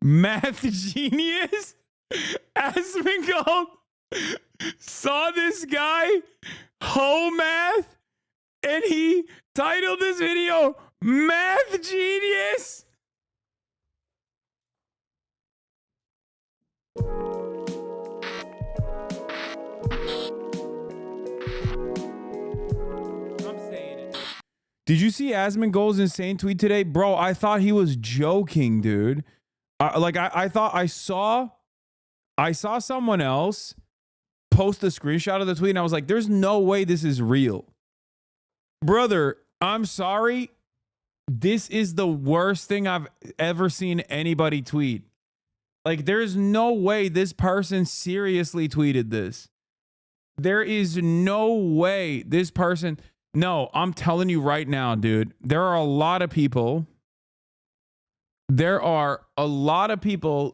math genius Asmongold saw this guy Ho Math and he titled this video Math Genius. Did you see Asmongold's insane tweet today? Bro, I thought he was joking, dude. I thought I saw someone else post a screenshot of the tweet and I was like, there's no way this is real. Brother, I'm sorry. This is the worst thing I've ever seen anybody tweet. Like, there's no way this person seriously tweeted this. There is no way this person... No, I'm telling you right now, dude, there are a lot of people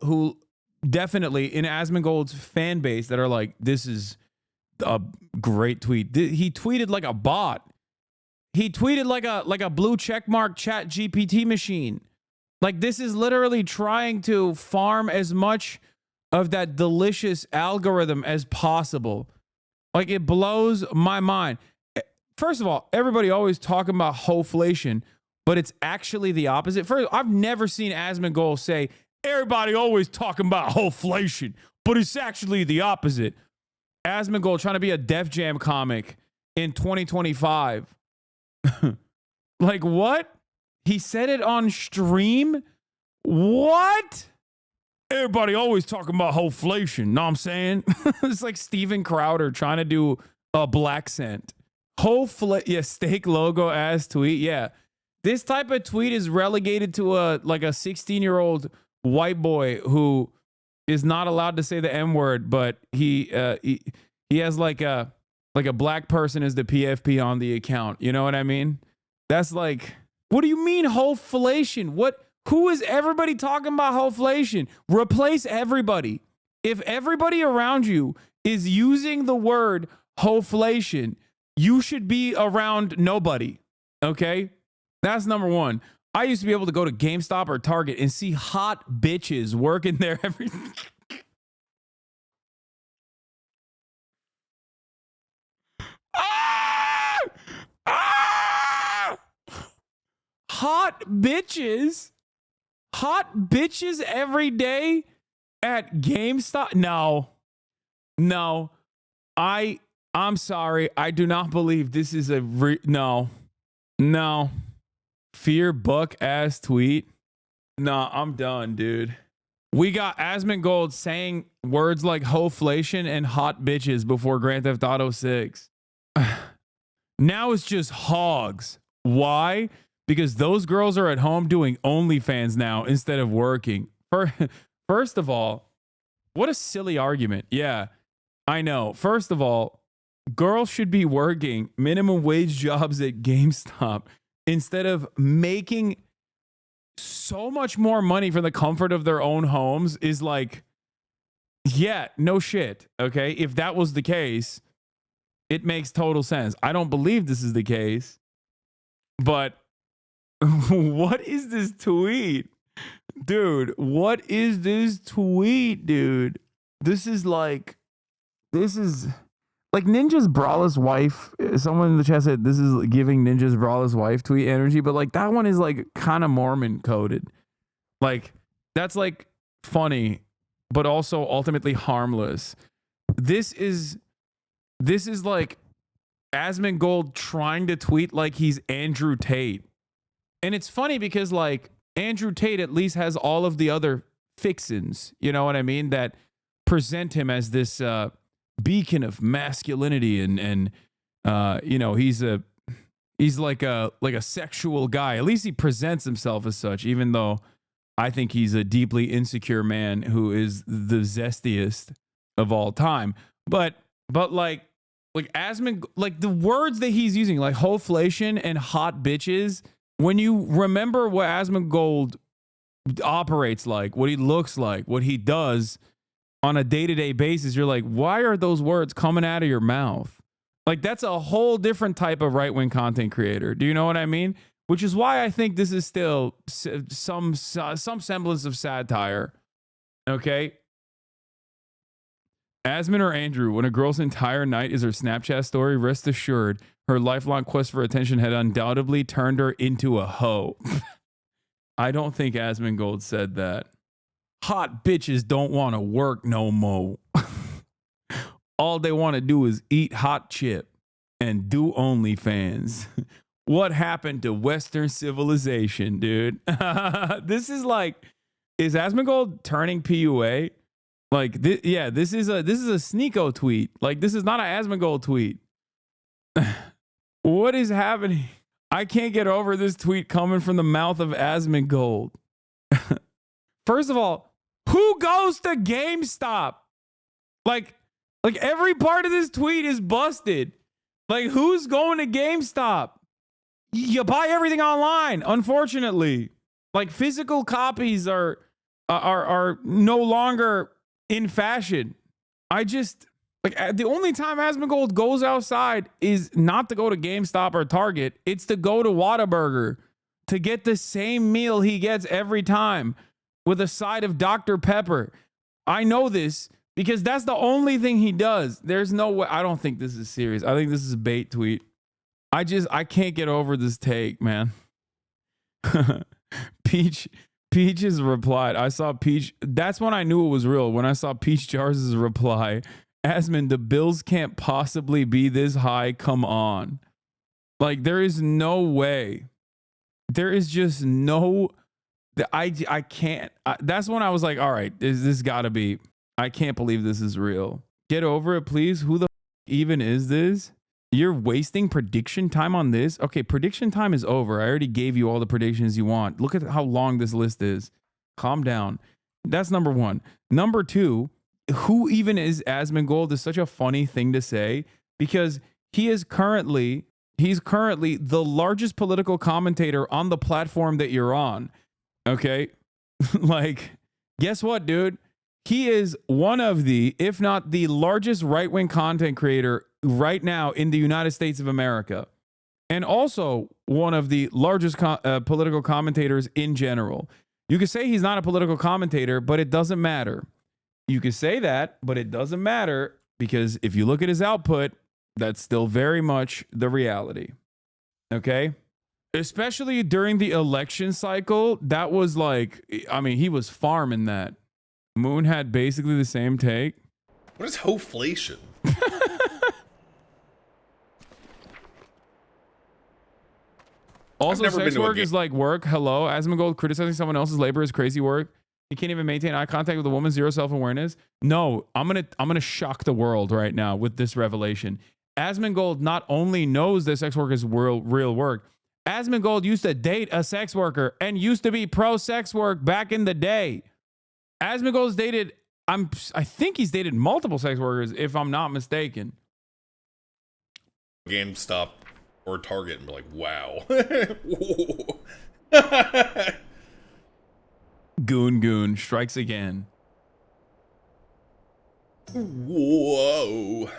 who definitely in Asmongold's fan base that are like, this is a great tweet. He tweeted like a bot. He tweeted like a blue checkmark chat GPT machine. Like, this is literally trying to farm as much of that delicious algorithm as possible. Like, it blows my mind. First of all, everybody always talking about Hoeflation, but it's actually the opposite. First, I've never seen Asmongold say, everybody always talking about Hoeflation, but it's actually the opposite. Asmongold trying to be a Def Jam comic in 2025. Like, what? He said it on stream? What? Everybody always talking about Hoeflation. Know what I'm saying? It's like Steven Crowder trying to do a black scent. Yeah, steak logo ass tweet. Yeah. This type of tweet is relegated to a 16-year-old white boy who is not allowed to say the M-word, but he has like a black person as the PFP on the account. You know what I mean? That's like, what do you mean Hoeflation? Who is everybody talking about Hoeflation? Replace everybody. If everybody around you is using the word Hoeflation, you should be around nobody, okay? That's number one. I used to be able to go to GameStop or Target and see hot bitches working there every... Ah! Ah! Hot bitches? Hot bitches every day at GameStop? No. I'm sorry. I do not believe this is no. Fear buck ass tweet. Nah, I'm done, dude. We got Asmongold saying words like Hoeflation and hot bitches before Grand Theft Auto 6. Now it's just hogs. Why? Because those girls are at home doing OnlyFans now instead of working. First of all, what a silly argument. Yeah, I know. First of all, girls should be working minimum wage jobs at GameStop instead of making so much more money from the comfort of their own homes. Is like, yeah, no shit. Okay. If that was the case, it makes total sense. I don't believe this is the case, but what is this tweet? Dude, what is this tweet, dude? This is like Ninja's braless wife. Someone in the chat said this is giving Ninja's braless wife tweet energy, but like that one is like kind of Mormon coded. Like that's like funny, but also ultimately harmless. This is like Asmongold trying to tweet like he's Andrew Tate. And it's funny because like Andrew Tate at least has all of the other fixins, you know what I mean, that present him as this beacon of masculinity and you know, he's like a sexual guy. At least he presents himself as such, even though I think he's a deeply insecure man who is the zestiest of all time. But like Asmongold, like the words that he's using, like Hoeflation and hot bitches, when you remember what Asmongold operates like, what he looks like, what he does on a day-to-day basis, you're like, why are those words coming out of your mouth? Like, that's a whole different type of right-wing content creator. Do you know what I mean? Which is why I think this is still some semblance of satire. Okay. Asmon or Andrew, when a girl's entire night is her Snapchat story, rest assured her lifelong quest for attention had undoubtedly turned her into a hoe. I don't think Asmongold said that. Hot bitches don't want to work no more. All they want to do is eat hot chip and do OnlyFans. What happened to Western civilization, dude? This is like, is Asmongold turning PUA? Like, yeah, this is a Sneeko tweet. Like, this is not an Asmongold tweet. What is happening? I can't get over this tweet coming from the mouth of Asmongold. First of all, who goes to GameStop? Like every part of this tweet is busted. Like, who's going to GameStop? You buy everything online, unfortunately. Like, physical copies are no longer in fashion. I just, like, the only time Asmongold goes outside is not to go to GameStop or Target. It's to go to Whataburger to get the same meal he gets every time with a side of Dr. Pepper. I know this because that's the only thing he does. There's no way. I don't think this is serious. I think this is a bait tweet. I can't get over this take, man. Peach has replied. I saw Peach. That's when I knew it was real. When I saw Peach Jars' reply. Asmon, the bills can't possibly be this high. Come on. Like, there is no way. There is just no... I can't. That's when I was like, all right, this gotta be... I can't believe this is real. Get over it, please. Who the even is this? You're wasting prediction time on this? Okay, prediction time is over. I already gave you all the predictions you want. Look at how long this list is. Calm down. That's number one. Number two, who even is Asmongold is such a funny thing to say because he's currently the largest political commentator on the platform that you're on. Okay? Like, guess what, dude? He is one of the, if not the largest right-wing content creator right now in the United States of America. And also one of the largest political commentators in general. You could say he's not a political commentator, but it doesn't matter. You could say that, but it doesn't matter because if you look at his output, that's still very much the reality. Okay? Especially during the election cycle, that was like, I mean, he was farming that. Moon had basically the same take. What is Hoeflation? Also, sex work is like work. Hello. Asmongold criticizing someone else's labor is crazy work. He can't even maintain eye contact with a woman, zero self-awareness. No, I'm gonna shock the world right now with this revelation. Asmongold not only knows that sex work is real work, Asmongold used to date a sex worker and used to be pro-sex work back in the day. Asmongold's dated, I think he's dated multiple sex workers, if I'm not mistaken. GameStop or Target and be like, wow. Goon strikes again. Whoa.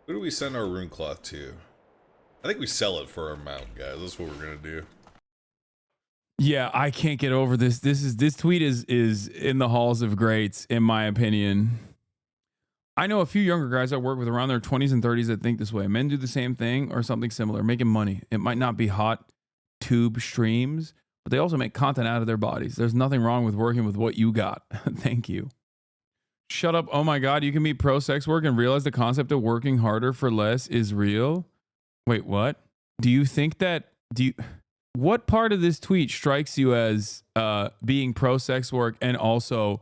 Who do we send our rune cloth to? I think we sell it for our amount, guys. That's what we're gonna do. Yeah, I can't get over this. This tweet is in the halls of greats, in my opinion. I know a few younger guys I work with around their 20s and 30s that think this way. Men do the same thing or something similar, making money. It might not be hot tube streams, but they also make content out of their bodies. There's nothing wrong with working with what you got. Thank you. Shut up. Oh my God, you can be pro sex work and realize the concept of working harder for less is real. Wait, what? Do you think that, what part of this tweet strikes you as being pro sex work and also,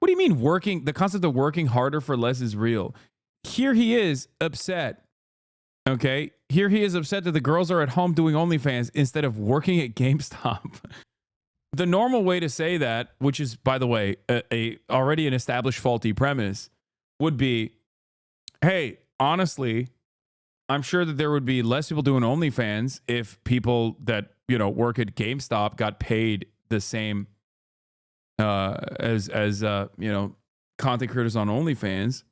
what do you mean working, the concept of working harder for less is real? Here he is upset. Okay. Here he is upset that the girls are at home doing OnlyFans instead of working at GameStop. The normal way to say that, which is, by the way, a already an established faulty premise, would be, hey, honestly, I'm sure that there would be less people doing OnlyFans if people that, you know, work at GameStop got paid the same as you know, content creators on OnlyFans.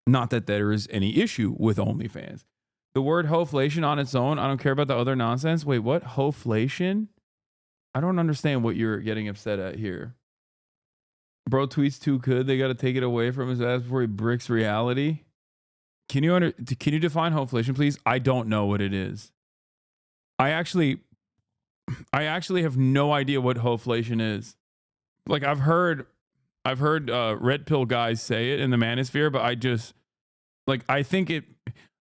Not that there is any issue with OnlyFans. The word Hoeflation on its own, I don't care about the other nonsense. Wait, what? Hoeflation? I don't understand what you're getting upset at here. Bro tweets too good. They got to take it away from his ass before he bricks reality. Can you define Hoeflation, please? I don't know what it is. I actually have no idea what Hoeflation is. Like I've heard red pill guys say it in the manosphere, but I think it.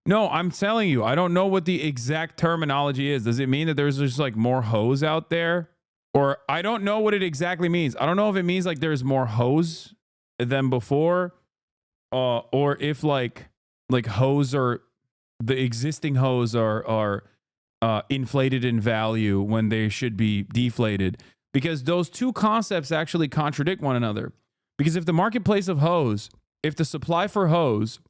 No, I'm telling you, I don't know what the exact terminology is. Does it mean that there's just like more hoes out there? Or I don't know what it exactly means. I don't know if it means like there's more hoes than before, or if like hoes are the existing hoes are inflated in value when they should be deflated. Because those two concepts actually contradict one another. Because if the marketplace of hoes, if the supply for hoes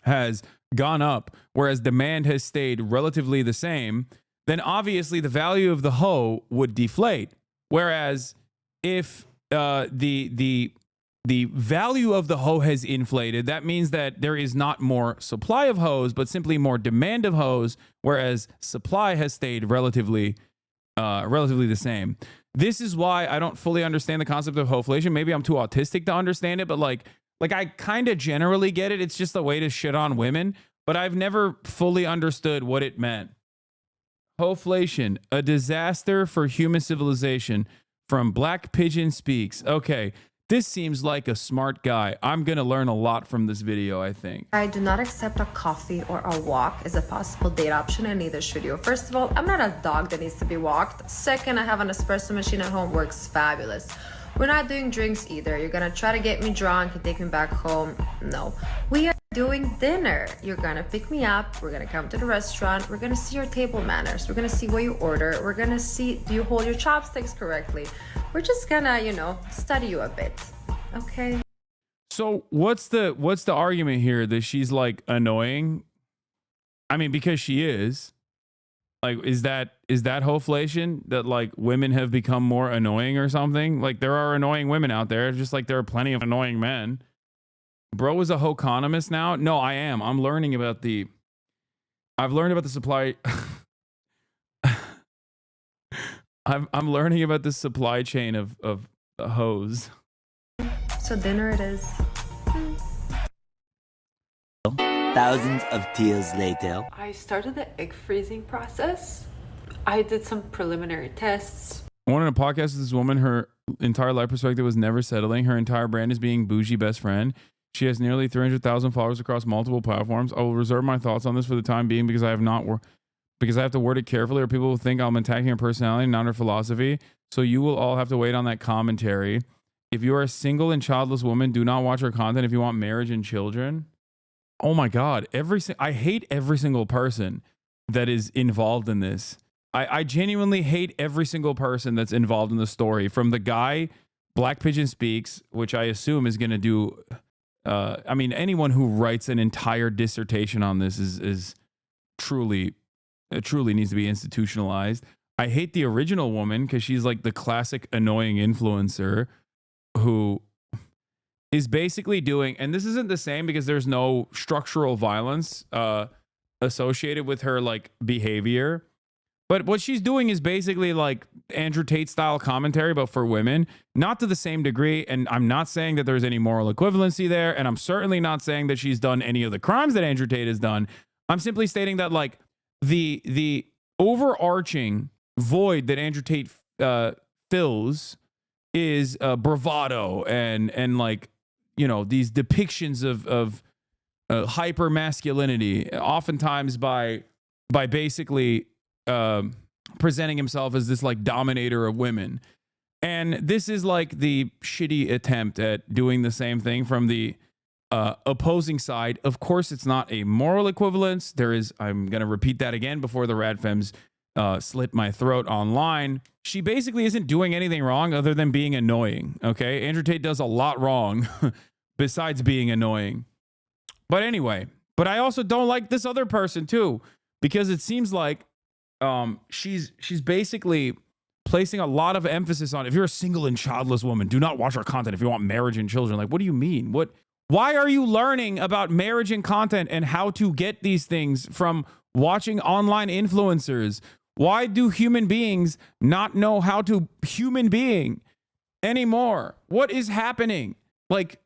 has gone up, whereas demand has stayed relatively the same, then obviously the value of the hoe would deflate. Whereas if the value of the hoe has inflated, that means that there is not more supply of hoes, but simply more demand of hoes, whereas supply has stayed relatively the same. This is why I don't fully understand the concept of Hoeflation. Maybe I'm too autistic to understand it, but like I kind of generally get it. It's just a way to shit on women, but I've never fully understood what it meant. Hoeflation, a disaster for human civilization, from Black Pigeon Speaks. Okay, this seems like a smart guy. I'm going to learn a lot from this video, I think. I do not accept a coffee or a walk as a possible date option, and neither should you. First of all, I'm not a dog that needs to be walked. Second, I have an espresso machine at home, works fabulous. We're not doing drinks either. You're gonna try to get me drunk and take me back home. No. We are doing dinner. You're gonna pick me up. We're gonna come to the restaurant. We're gonna see your table manners. We're gonna see what you order. We're gonna see, do you hold your chopsticks correctly? We're just gonna, study you a bit. Okay? So what's the argument here that she's like annoying? I mean, because she is. Like, is that Hoeflation, that like women have become more annoying or something? Like there are annoying women out there, just like there are plenty of annoying men. Bro is a hoeconomist now? No, I am. I've learned about the supply. I'm learning about the supply chain of hoes. So dinner it is. Thousands of tears later. I started the egg freezing process. I did some preliminary tests. I wanted a podcast with this woman. Her entire life perspective was never settling. Her entire brand is being bougie best friend. She has nearly 300,000 followers across multiple platforms. I will reserve my thoughts on this for the time being because I have to word it carefully, or people will think I'm attacking her personality, not her philosophy. So you will all have to wait on that commentary. If you are a single and childless woman, do not watch her content if you want marriage and children. Oh my God. I hate every single person that is involved in this. I genuinely hate every single person that's involved in the story, from the guy, Black Pigeon Speaks, which I assume is going to do. I mean, anyone who writes an entire dissertation on this is truly needs to be institutionalized. I hate the original woman because she's like the classic annoying influencer who is basically doing, and this isn't the same because there's no structural violence associated with her like behavior, but what she's doing is basically like Andrew Tate style commentary, but for women, not to the same degree. And I'm not saying that there's any moral equivalency there, and I'm certainly not saying that she's done any of the crimes that Andrew Tate has done. I'm simply stating that like the overarching void that Andrew Tate fills is bravado and like, these depictions of hyper masculinity, oftentimes by basically presenting himself as this like dominator of women. And this is like the shitty attempt at doing the same thing from the opposing side. Of course, it's not a moral equivalence. I'm going to repeat that again before the Radfems slit my throat online. She basically isn't doing anything wrong other than being annoying. Okay. Andrew Tate does a lot wrong besides being annoying. But anyway, I also don't like this other person too, because it seems like she's basically placing a lot of emphasis on, if you're a single and childless woman, do not watch our content if you want marriage and children. Like, what do you mean? Why are you learning about marriage and content and how to get these things from watching online influencers? Why do human beings not know how to human being? anymore. What is happening? Like,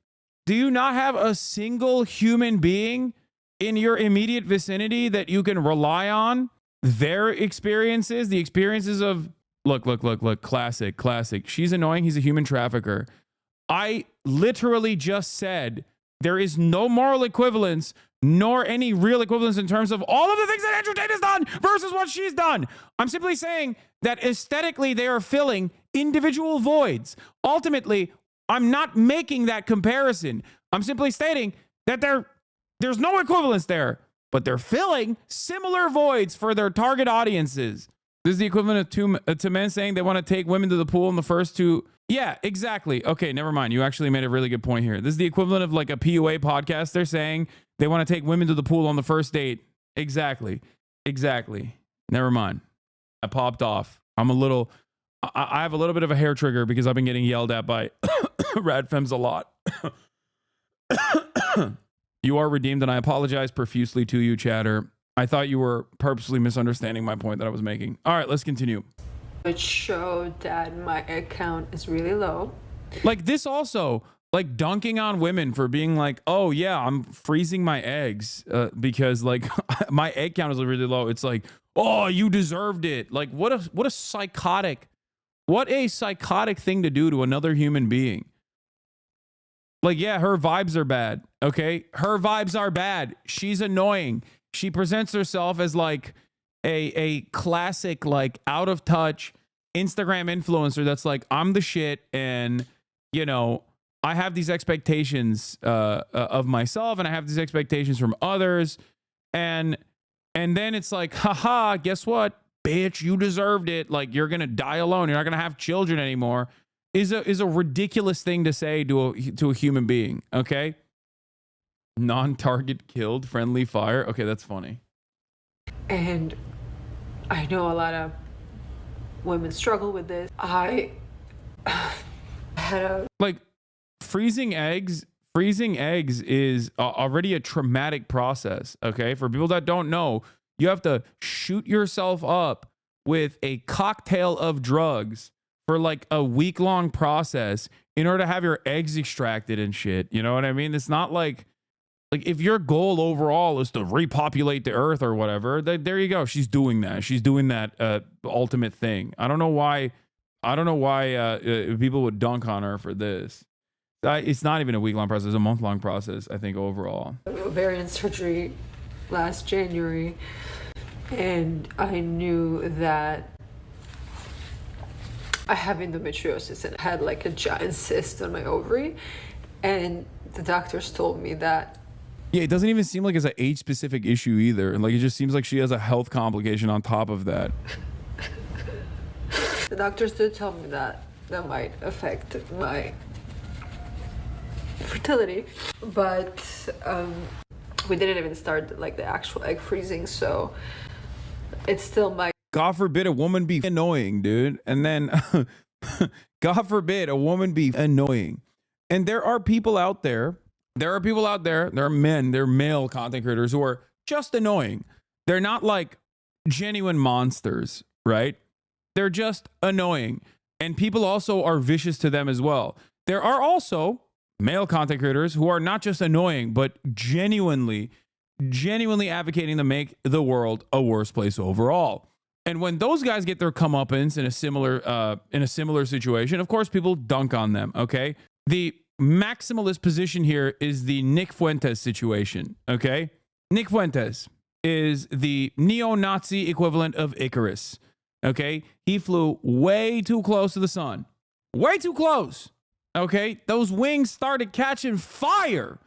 do you not have a single human being in your immediate vicinity that you can rely on? Their experiences, the experiences of, look, classic. She's annoying. He's a human trafficker. I literally just said there is no moral equivalence nor any real equivalence in terms of all of the things that Andrew Tate has done versus what she's done. I'm simply saying that aesthetically they are filling individual voids. Ultimately, I'm not making that comparison. I'm simply stating that there's no equivalence there, but they're filling similar voids for their target audiences. This is the equivalent of to men saying they want to take women to the pool in the first two. Yeah, exactly. Okay, never mind. You actually made a really good point here. This is the equivalent of like a PUA podcast. They're saying they want to take women to the pool on the first date. Exactly. Never mind. I popped off. I have a little bit of a hair trigger because I've been getting yelled at by radfems a lot. You are redeemed, and I apologize profusely to you, chatter. I thought you were purposely misunderstanding my point that I was making. All right, let's continue. Which showed that my egg count is really low. Like this also, like dunking on women for being like, oh yeah, I'm freezing my eggs because like my egg count is really low. It's like, oh, you deserved it. Like what a psychotic thing to do to another human being. Like, yeah, her vibes are bad. Okay. Her vibes are bad. She's annoying. She presents herself as like a classic, like out of touch Instagram influencer that's like, I'm the shit. And, you know, I have these expectations of myself and I have these expectations from others. And then it's like, haha, guess what? Bitch, you deserved it. Like, you're going to die alone. You're not going to have children anymore. Is a ridiculous thing to say to a human being. Okay. Non-target killed, friendly fire. Okay, that's funny. And I know a lot of women struggle with this. I had a like freezing eggs is already a traumatic process. Okay, for people that don't know, you have to shoot yourself up with a cocktail of drugs for like a week-long process in order to have your eggs extracted and shit. You know what I mean? It's not like if your goal overall is to repopulate the earth or whatever, there you go. She's doing that. She's doing that ultimate thing. I don't know why people would dunk on her for this. It's not even a week-long process. It's a month-long process, I think, overall. ovarian surgery last January, and I knew that I have endometriosis and I had like a giant cyst on my ovary, and the doctors told me that. Yeah, it doesn't even seem like it's an age-specific issue either. And like it just seems like she has a health complication on top of that. The doctors did tell me that might affect my fertility, but we didn't even start like the actual egg freezing, so it's still my. God forbid a woman be annoying, dude. And then, God forbid a woman be annoying. And there are people out there, there are men, they're male content creators who are just annoying. They're not like genuine monsters, right? They're just annoying. And people also are vicious to them as well. There are also male content creators who are not just annoying, but genuinely advocating to make the world a worse place overall. And when those guys get their comeuppance in a similar situation, of course, people dunk on them. Okay, the maximalist position here is the Nick Fuentes situation. Okay, Nick Fuentes is the neo-Nazi equivalent of Icarus. Okay, he flew way too close to the sun, way too close. Okay, those wings started catching fire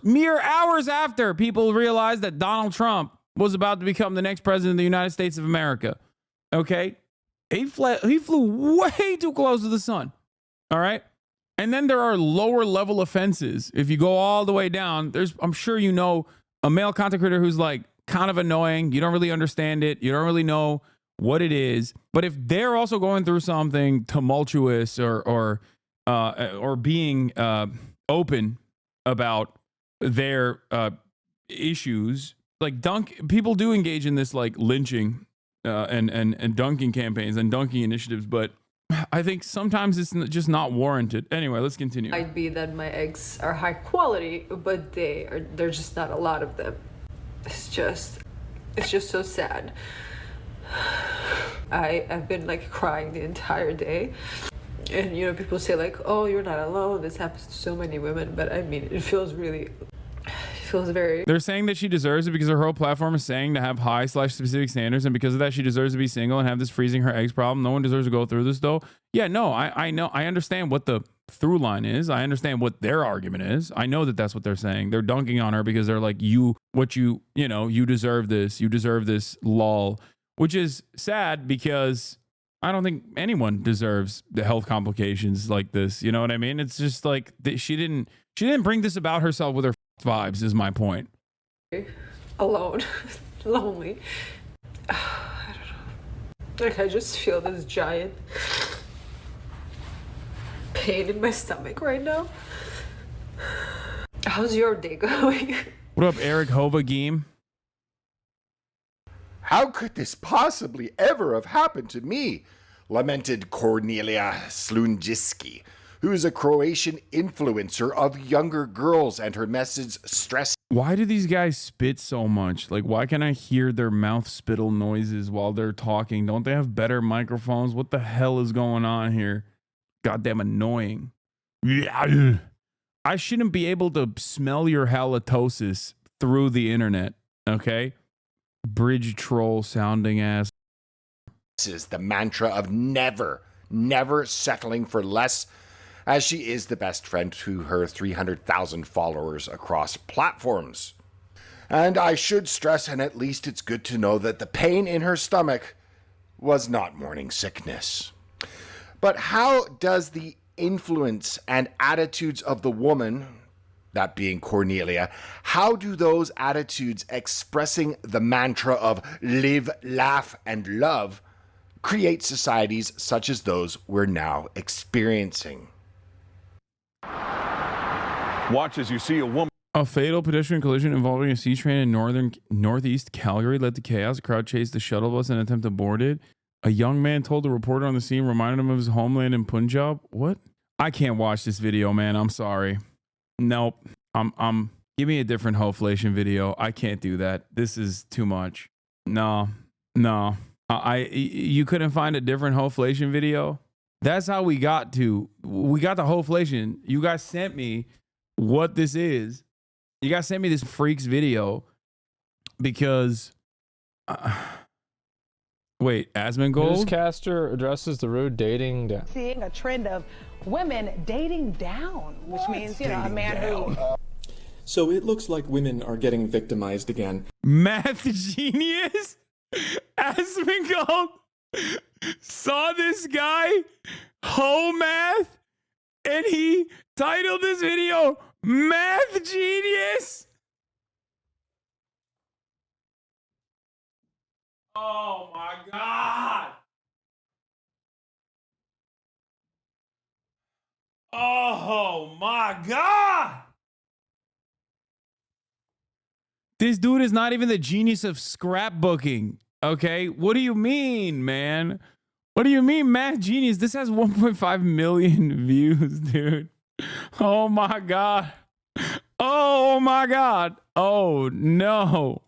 mere hours after people realized that Donald Trump was about to become the next president of the United States of America. Okay, he flew way too close to the sun. All right, and then there are lower level offenses. If you go all the way down, I'm sure you know a male content creator who's like kind of annoying. You don't really understand it. You don't really know what it is. But if they're also going through something tumultuous or being open about their issues, like people do engage in this like lynching and dunking campaigns and dunking initiatives, but I think sometimes it's just not warranted. Anyway, let's continue. Might be that my eggs are high quality, but there's just not a lot of them. It's just so sad. I've been like crying the entire day. And you know, people say like, oh, you're not alone, this happens to so many women, but I mean, it feels very. They're saying that she deserves it because her whole platform is saying to have high/specific standards, and because of that she deserves to be single and have this freezing her eggs problem. No one deserves to go through this though. Yeah, no, I know, I understand what the through line is. I understand what their argument is. I know that that's what they're saying. They're dunking on her because they're like, you deserve this lol, which is sad because I don't think anyone deserves the health complications like this. You know what I mean? It's just like she didn't bring this about herself with her vibes is my point. Alone, lonely. I don't know. Like I just feel this giant pain in my stomach right now. How's your day going? What up, Eric Hova Geem? How could this possibly ever have happened to me? Lamented Cornelia Slunjiski, who is a Croatian influencer of younger girls, and her message stressing. Why do these guys spit so much? Like, why can I hear their mouth spittle noises while they're talking? Don't they have better microphones? What the hell is going on here? Goddamn annoying. I shouldn't be able to smell your halitosis through the internet, okay? Bridge troll sounding ass. This is the mantra of never settling for less, as she is the best friend to her 300,000 followers across platforms. And I should stress, and at least it's good to know, that the pain in her stomach was not morning sickness. But how does the influence and attitudes of the woman, that being Cornelia, how do those attitudes expressing the mantra of live, laugh, and love create societies such as those we're now experiencing? Watch as you see a woman. A fatal pedestrian collision involving a C train in northeast Calgary led to chaos. A crowd chased the shuttle bus in an attempt to board it. A young man told the reporter on the scene, reminded him of his homeland in Punjab. What? I can't watch this video, man. I'm sorry. Nope. Give me a different Hoeflation video. I can't do that. This is too much. No. You couldn't find a different Hoeflation video? That's how we got the Hoeflation. You guys sent me what this is. You guys sent me this freaks video because wait, Asmongold? Newscaster addresses the rude dating down. Seeing a trend of women dating down, which means, you know, a man who... So it looks like women are getting victimized again. Math genius? Asmongold saw this guy, Ho Math, and he titled this video, Math Genius? Oh my God. Oh my God. This dude is not even the genius of scrapbooking. Okay. What do you mean, man? What do you mean, math genius? This has 1.5 million views, dude. Oh my God. Oh my God. Oh no.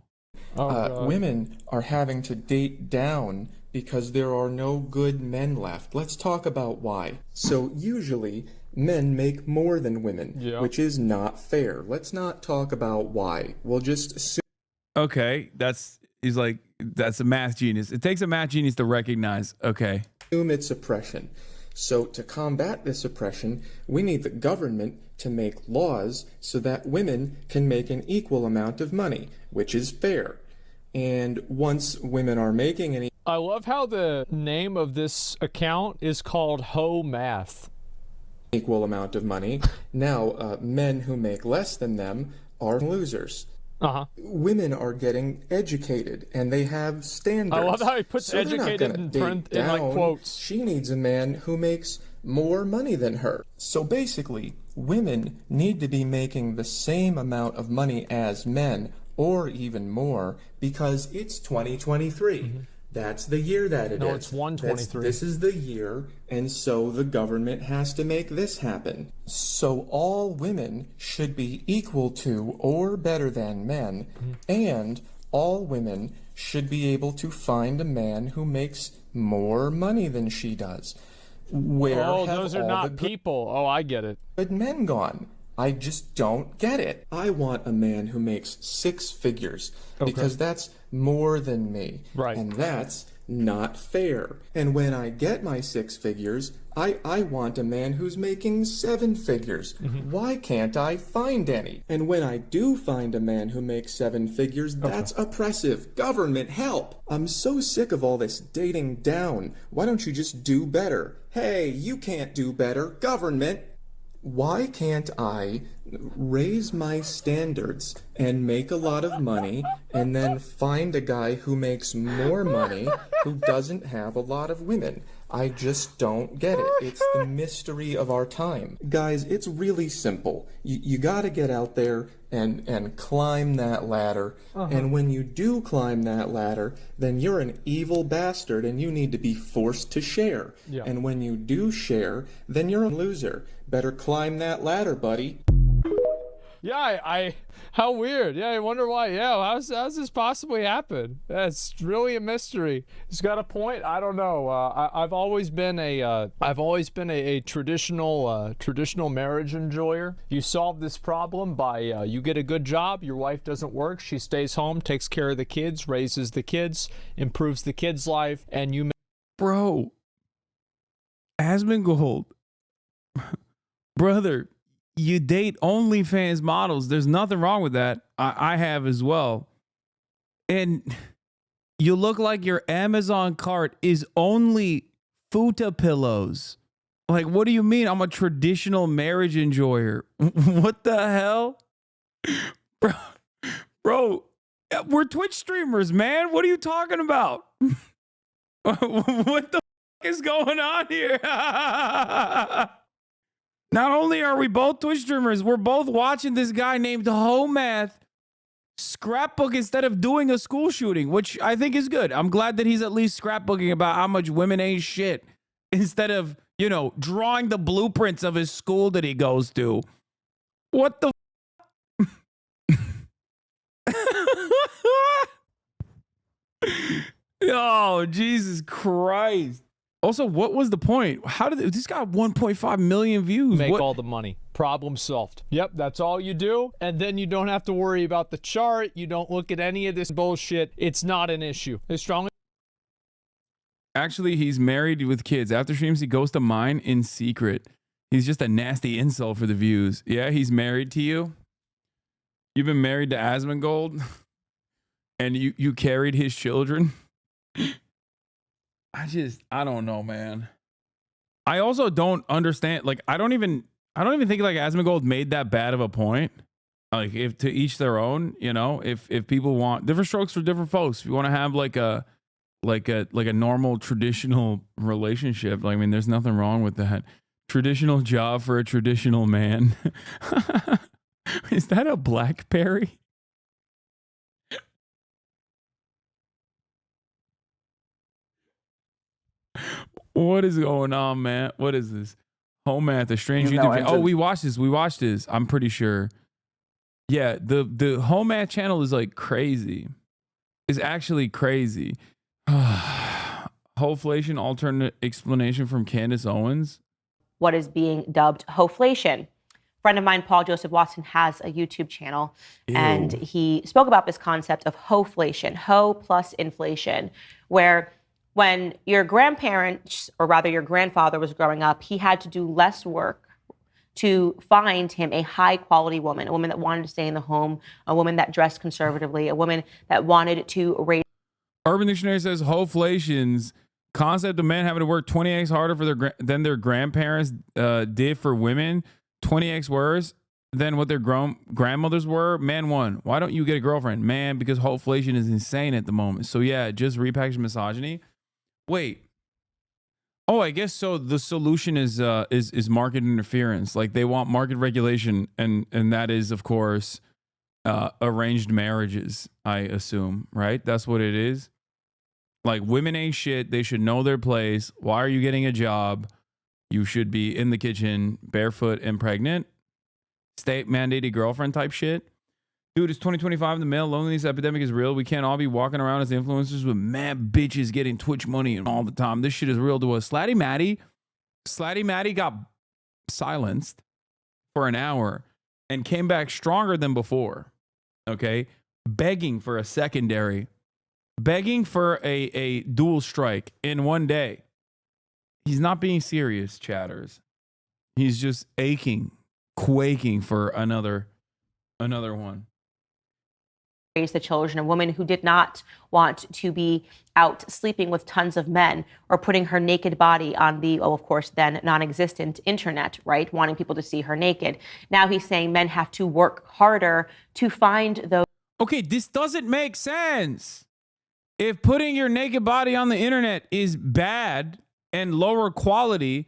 Women are having to date down because there are no good men left. Let's talk about why. So usually men make more than women, which is not fair. Let's not talk about why. We'll just assume. Okay, that's a math genius. It takes a math genius to recognize. Okay. Assume it's oppression. So to combat this oppression, we need the government to make laws so that women can make an equal amount of money, which is fair. And once women are making an I love how the name of this account is called Ho Math. Equal amount of money, now men who make less than them are losers. Women are getting educated and they have standards. I love how he puts educated in print in like quotes. She needs a man who makes more money than her. So basically, women need to be making the same amount of money as men, or even more, because it's 2023. That's the year that it is. No, it's 123. This is the year, and so the government has to make this happen. So all women should be equal to or better than men, and all women should be able to find a man who makes more money than she does. Where Oh, have those are all not the people. Oh, I get it. good men gone? I just don't get it. I want a man who makes 6 figures because that's more than me. Right. And that's not fair. And when I get my 6 figures, I want a man who's making 7 figures. Why can't I find any? And when I do find a man who makes 7 figures, that's oppressive. Government, help! I'm so sick of all this dating down. Why don't you just do better? Hey, you can't do better. Government! Why can't I raise my standards and make a lot of money and then find a guy who makes more money who doesn't have a lot of women? I just don't get it. It's the mystery of our time. Guys, it's really simple. You gotta get out there and climb that ladder. And when you do climb that ladder, then you're an evil bastard and you need to be forced to share. Yeah. And when you do share, then you're a loser. Better climb that ladder, buddy. Yeah, I how weird. Yeah, I wonder why. Yeah, how's this possibly happen? That's really a mystery. He's got a point. I don't know. I've always been a traditional marriage enjoyer. You solve this problem by you get a good job, your wife doesn't work, she stays home, takes care of the kids, raises the kids, improves the kids' life, and you. Bro, Asmongold, brother, you date OnlyFans models. There's nothing wrong with that. I have as well. And you look like your Amazon cart is only futa pillows. Like, what do you mean? I'm a traditional marriage enjoyer. What the hell? Bro, we're Twitch streamers, man. What are you talking about? What the is going on here? Not only are we both Twitch streamers, we're both watching this guy named Homath scrapbook instead of doing a school shooting, which I think is good. I'm glad that he's at least scrapbooking about how much women ain't shit instead of, you know, drawing the blueprints of his school that he goes to. What the Oh, Jesus Christ. Also, what was the point? How did this got 1.5 million views? Make all the money. Problem solved. Yep, that's all you do. And then you don't have to worry about the chart. You don't look at any of this bullshit. It's not an issue. They strongly. Actually, he's married with kids. After streams, he goes to mine in secret. He's just a nasty insult for the views. Yeah, he's married to you. You've been married to Asmongold, and you carried his children. I don't know, man. I also don't understand. Like, I don't even think like Asmongold made that bad of a point. Like, if to each their own, you know, if people want different strokes for different folks, if you want to have like a normal traditional relationship, like, I mean, there's nothing wrong with that. Traditional job for a traditional man. Is that a BlackBerry? What is going on, man? What is this? Homath, a strange YouTube channel. Oh, we watched this. I'm pretty sure. Yeah, the Homath channel is like crazy. It's actually crazy. Hoeflation, alternate explanation from Candace Owens. What is being dubbed Hoeflation. Friend of mine, Paul Joseph Watson, has a YouTube channel, and he spoke about this concept of Hoeflation, ho plus inflation, where when your grandparents, or rather your grandfather, was growing up, he had to do less work to find him a high quality woman, a woman that wanted to stay in the home, a woman that dressed conservatively, a woman that wanted to raise. Urban Dictionary says Hoeflation's concept of men having to work 20x harder than their grandparents did for women, 20x worse than what their grandmothers were. Man one, why don't you get a girlfriend? Man, because Hoeflation is insane at the moment. So yeah, just repackage misogyny. Wait. Oh, I guess so. The solution is market interference. Like, they want market regulation, and that is, of course, arranged marriages, I assume, right? That's what it is. Like, women ain't shit. They should know their place. Why are you getting a job? You should be in the kitchen, barefoot and pregnant. State mandated girlfriend type shit. Dude, it's 2025. The male loneliness epidemic is real. We can't all be walking around as influencers with mad bitches getting Twitch money all the time. This shit is real to us. Slatty Maddie got silenced for an hour and came back stronger than before. Okay? Begging for a secondary. Begging for a dual strike in one day. He's not being serious, chatters. He's just aching, quaking for another one. Raise the children, a woman who did not want to be out sleeping with tons of men or putting her naked body on the, of course, then non-existent internet, right? Wanting people to see her naked. Now he's saying men have to work harder to find those. Okay, this doesn't make sense. If putting your naked body on the internet is bad and lower quality,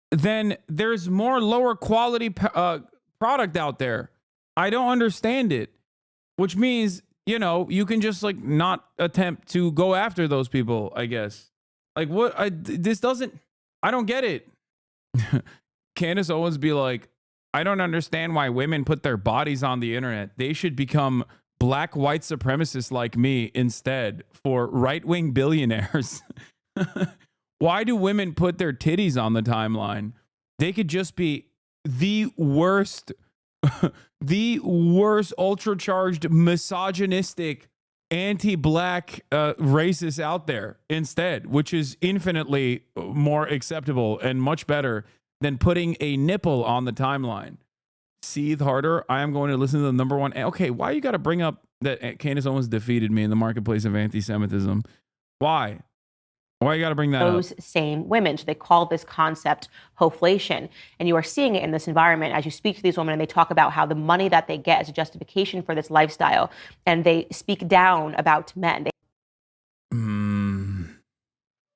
then there's more lower quality product out there. I don't understand it. Which means, you know, you can just like not attempt to go after those people, I guess. Like what? I don't get it. Candace Owens be like, I don't understand why women put their bodies on the internet. They should become black white supremacists like me instead for right-wing billionaires. Why do women put their titties on the timeline? They could just be the worst ultra-charged, misogynistic, anti-black racists out there instead, which is infinitely more acceptable and much better than putting a nipple on the timeline. Seethe harder. I am going to listen to the number one. Okay, why you got to bring up that Candace Owens defeated me in the marketplace of anti-Semitism? Why? Why you got to bring that up? Those same women. So they call this concept Hoeflation. And you are seeing it in this environment as you speak to these women and they talk about how the money that they get is a justification for this lifestyle. And they speak down about men.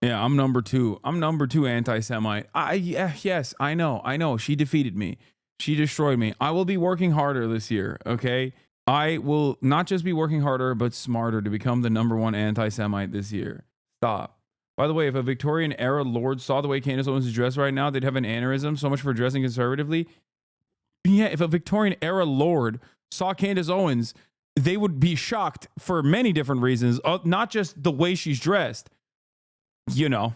Yeah, I'm number two. I'm number two anti-Semite. Yes, I know. She defeated me. She destroyed me. I will be working harder this year, okay? I will not just be working harder, but smarter to become the number one anti-Semite this year. Stop. By the way, if a Victorian era lord saw the way Candace Owens is dressed right now, they'd have an aneurysm. So much for dressing conservatively. Yeah, if a Victorian era lord saw Candace Owens, they would be shocked for many different reasons, not just the way she's dressed. You know,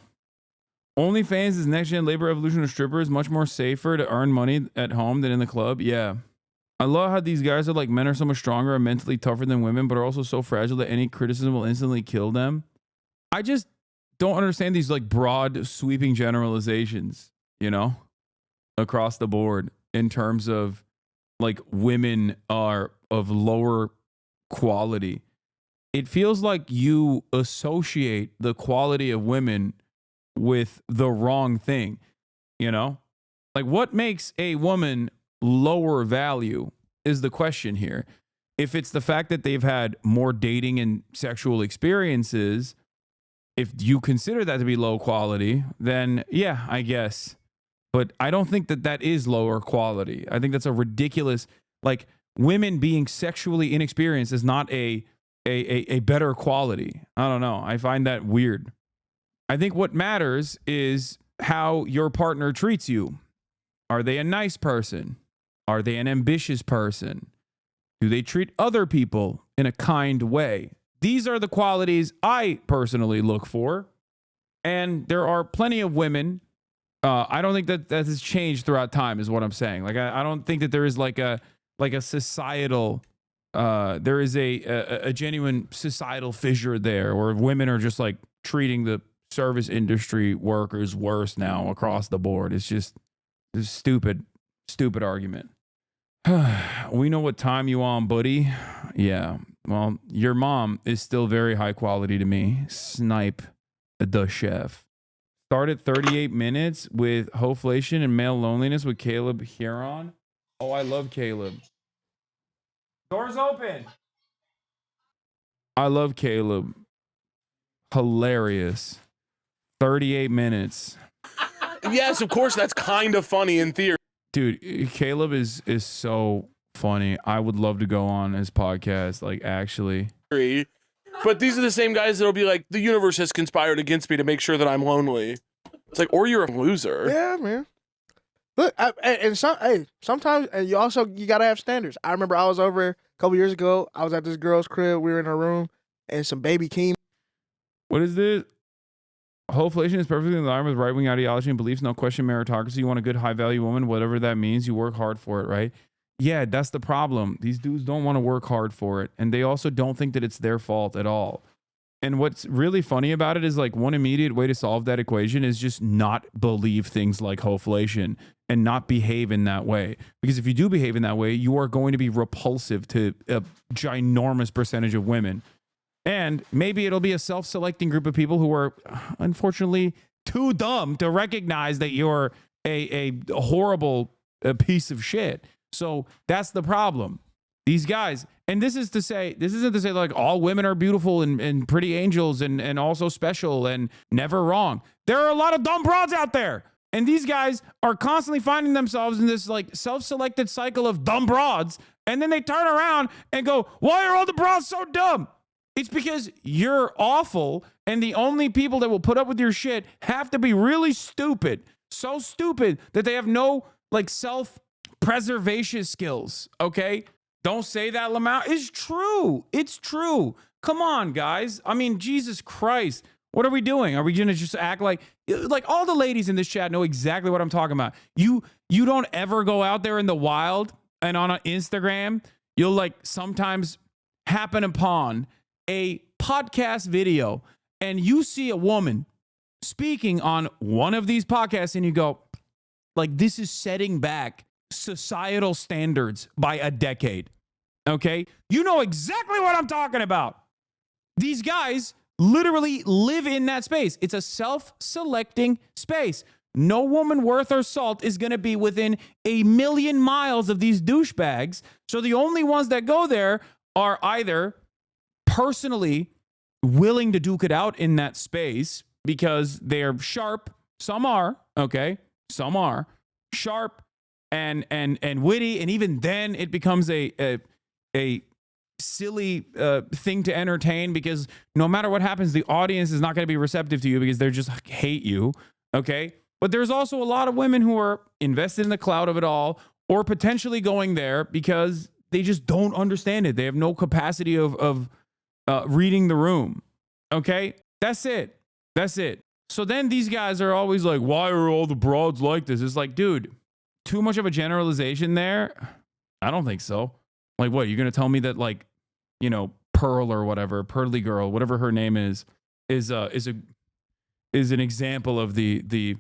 OnlyFans is next gen labor evolution of strippers, much more safer to earn money at home than in the club. Yeah. I love how these guys are like, men are so much stronger and mentally tougher than women, but are also so fragile that any criticism will instantly kill them. I just don't understand these like broad sweeping generalizations, you know, across the board in terms of like women are of lower quality. It feels like you associate the quality of women with the wrong thing, you know? Like what makes a woman lower value is the question here. If it's the fact that they've had more dating and sexual experiences, if you consider that to be low quality, then yeah, I guess. But I don't think that that is lower quality. I think that's a ridiculous, like women being sexually inexperienced is not a better quality. I don't know. I find that weird. I think what matters is how your partner treats you. Are they a nice person? Are they an ambitious person? Do they treat other people in a kind way? These are the qualities I personally look for. And there are plenty of women. I don't think that has changed throughout time is what I'm saying. Like, I don't think that there is like a societal, there is a genuine societal fissure there where women are just like treating the service industry workers worse now across the board. It's just this stupid argument. We know what time you on, buddy. Yeah. Well, your mom is still very high quality to me. Snipe the chef. Started 38 minutes with Hoeflation and male loneliness with Caleb Huron. Oh, I love Caleb. Doors open. I love Caleb. Hilarious. 38 minutes. Yes, of course, that's kind of funny in theory. Dude, Caleb is so funny. I would love to go on his podcast, like actually. But these are the same guys that'll be like, the universe has conspired against me to make sure that I'm lonely. It's like, or you're a loser. Yeah, man. Look, sometimes you gotta have standards. I remember I was over a couple years ago. I was at this girl's crib. We were in her room, and some baby came. What is this? Hoeflation is perfectly in line with right-wing ideology and beliefs. No question meritocracy. You want a good, high-value woman, whatever that means. You work hard for it, right? Yeah, that's the problem. These dudes don't want to work hard for it, and they also don't think that it's their fault at all. And what's really funny about it is like one immediate way to solve that equation is just not believe things like Hoeflation and not behave in that way. Because if you do behave in that way, you are going to be repulsive to a ginormous percentage of women. And maybe it'll be a self-selecting group of people who are unfortunately too dumb to recognize that you're a horrible piece of shit. So that's the problem. These guys, and this isn't to say like all women are beautiful and pretty angels and also special and never wrong. There are a lot of dumb broads out there. And these guys are constantly finding themselves in this like self-selected cycle of dumb broads. And then they turn around and go, why are all the broads so dumb? It's because you're awful. And the only people that will put up with your shit have to be really stupid. So stupid that they have no like self-preservation skills. Okay? Don't say that, Lamau. It's true. It's true. Come on, guys. I mean, Jesus Christ. What are we doing? Are we going to just act like all the ladies in this chat know exactly what I'm talking about? You don't ever go out there in the wild and on an Instagram, you'll like sometimes happen upon a podcast video and you see a woman speaking on one of these podcasts and you go, like, this is setting back societal standards by a decade. Okay? You know exactly what I'm talking about. These guys literally live in that space. It's a self-selecting space. No woman worth her salt is going to be within a million miles of these douchebags. So the only ones that go there are either personally willing to duke it out in that space because they're sharp. Some are, okay? Some are sharp and witty, and even then it becomes a silly thing to entertain because no matter what happens, the audience is not going to be receptive to you because they just hate you, okay? But there's also a lot of women who are invested in the clout of it all or potentially going there because they just don't understand it. They have no capacity of reading the room, okay? That's it. That's it. So then these guys are always like, why are all the broads like this? It's like, dude, too much of a generalization there? I don't think so. Like, what, you're going to tell me that, like, you know, Pearl or whatever, Pearly Girl, whatever her name is an example of the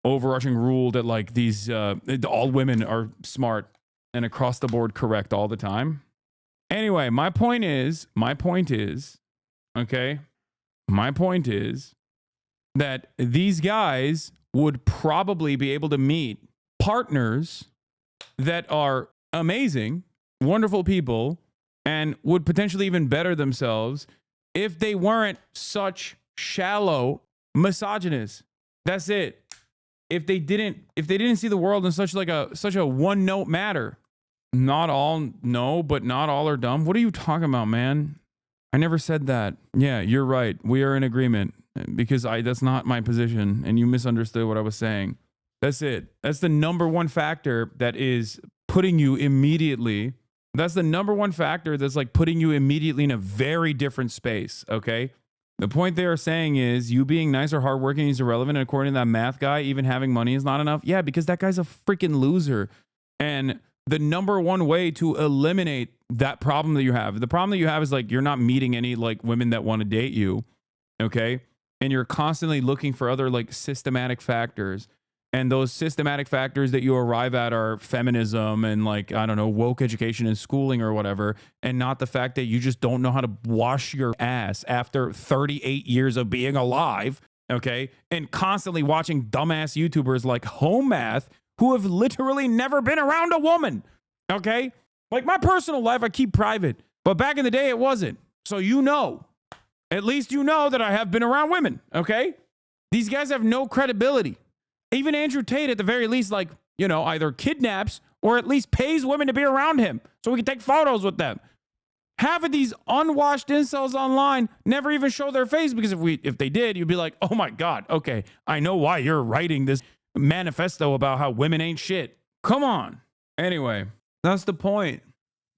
overarching rule that, like, these, all women are smart and across the board correct all the time? Anyway, my point is that these guys would probably be able to meet partners that are amazing, wonderful people, and would potentially even better themselves if they weren't such shallow misogynists. That's it. If they didn't see the world in such a one-note matter. Not all no, but not all are dumb. What are you talking about, man? I never said that. Yeah, you're right. We are in agreement because that's not my position and you misunderstood what I was saying. That's it. That's the number one factor that is putting you immediately. That's the number one factor that's like putting you immediately in a very different space, okay? The point they are saying is you being nice or hardworking is irrelevant. And according to that math guy, even having money is not enough. Yeah, because that guy's a freaking loser. And the number one way to eliminate that problem that you have, the problem that you have is like you're not meeting any like women that want to date you, okay? And you're constantly looking for other like systematic factors. And those systematic factors that you arrive at are feminism and like, I don't know, woke education and schooling or whatever, and not the fact that you just don't know how to wash your ass after 38 years of being alive, okay? And constantly watching dumbass YouTubers like Home Math who have literally never been around a woman, okay? Like my personal life, I keep private, but back in the day, it wasn't. So you know, at least you know that I have been around women, okay? These guys have no credibility. Even Andrew Tate, at the very least, like, you know, either kidnaps or at least pays women to be around him so we can take photos with them. Half of these unwashed incels online never even show their face, because if they did, you'd be like, oh my God, okay, I know why you're writing this manifesto about how women ain't shit. Come on. Anyway, that's the point.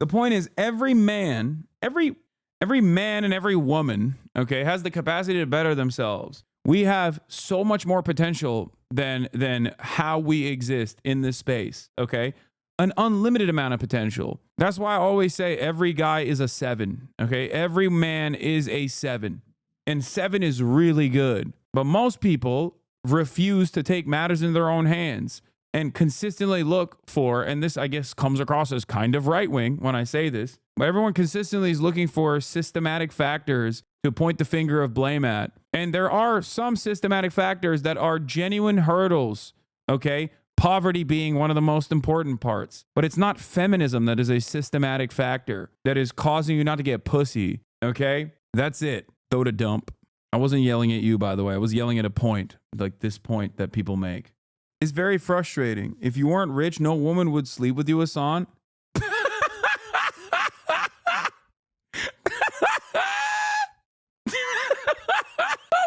The point is every man and every woman, okay, has the capacity to better themselves. We have so much more potential than how we exist in this space, okay? An unlimited amount of potential. That's why I always say every guy is a 7, okay? Every man is a 7, and 7 is really good. But most people refuse to take matters in their own hands and consistently look for, and this I guess comes across as kind of right-wing when I say this, but everyone consistently is looking for systematic factors to point the finger of blame at. And there are some systematic factors that are genuine hurdles, okay? Poverty being one of the most important parts. But it's not feminism that is a systematic factor that is causing you not to get pussy, okay? That's it. Throw to dump. I wasn't yelling at you, by the way. I was yelling at a point, like this point that people make. It's very frustrating. If you weren't rich, no woman would sleep with you, Hasan.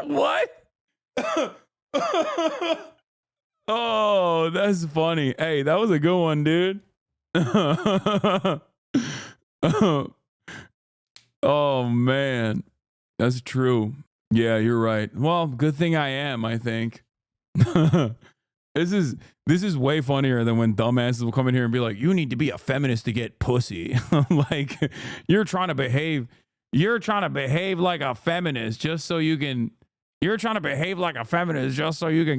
What? Oh, that's funny. Hey, that was a good one, dude. Oh, man. That's true. Yeah, you're right. Well, good thing I am, I think. This is way funnier than when dumbasses will come in here and be like, you need to be a feminist to get pussy. Like, you're trying to behave like a feminist just so you can